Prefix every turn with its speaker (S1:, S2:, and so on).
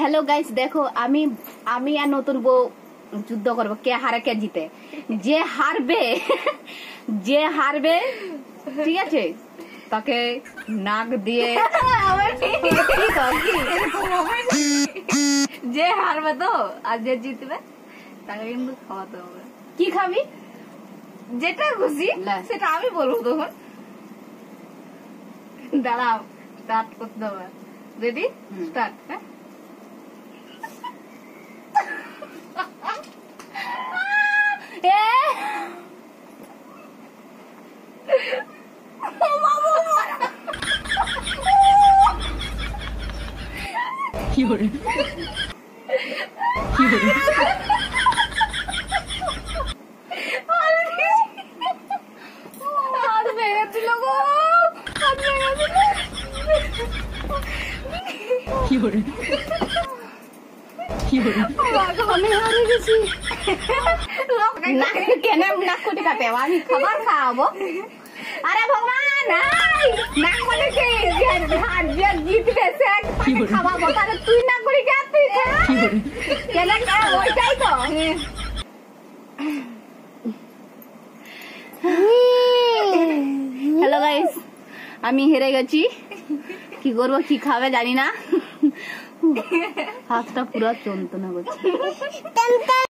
S1: Hello guys देखो আমি আর নতুন বউ যুদ্ধ করব কে হারে কে জিতে যে হারবে ঠিক আছে তাকে নাক দিয়ে
S2: যে হারবে তো আর যে জিতবে তাকে কিন্তু খাওয়াতে হবে।
S1: কি খাবি
S2: যেটা খুশি সেটা আমি বলবো তখন। দাঁড়াও স্টার্ট করতে হবে। Ready start.
S1: अरे भगवान नाक बोले जीतबे से खावाबो तारे তুই না করে গেছিস কেন ওইটাই তো হ্যালো গাইস আমি হেরে গেছি কি করব কি খাবে জানি না হাতটা পুরো যন্ত্রণা করছে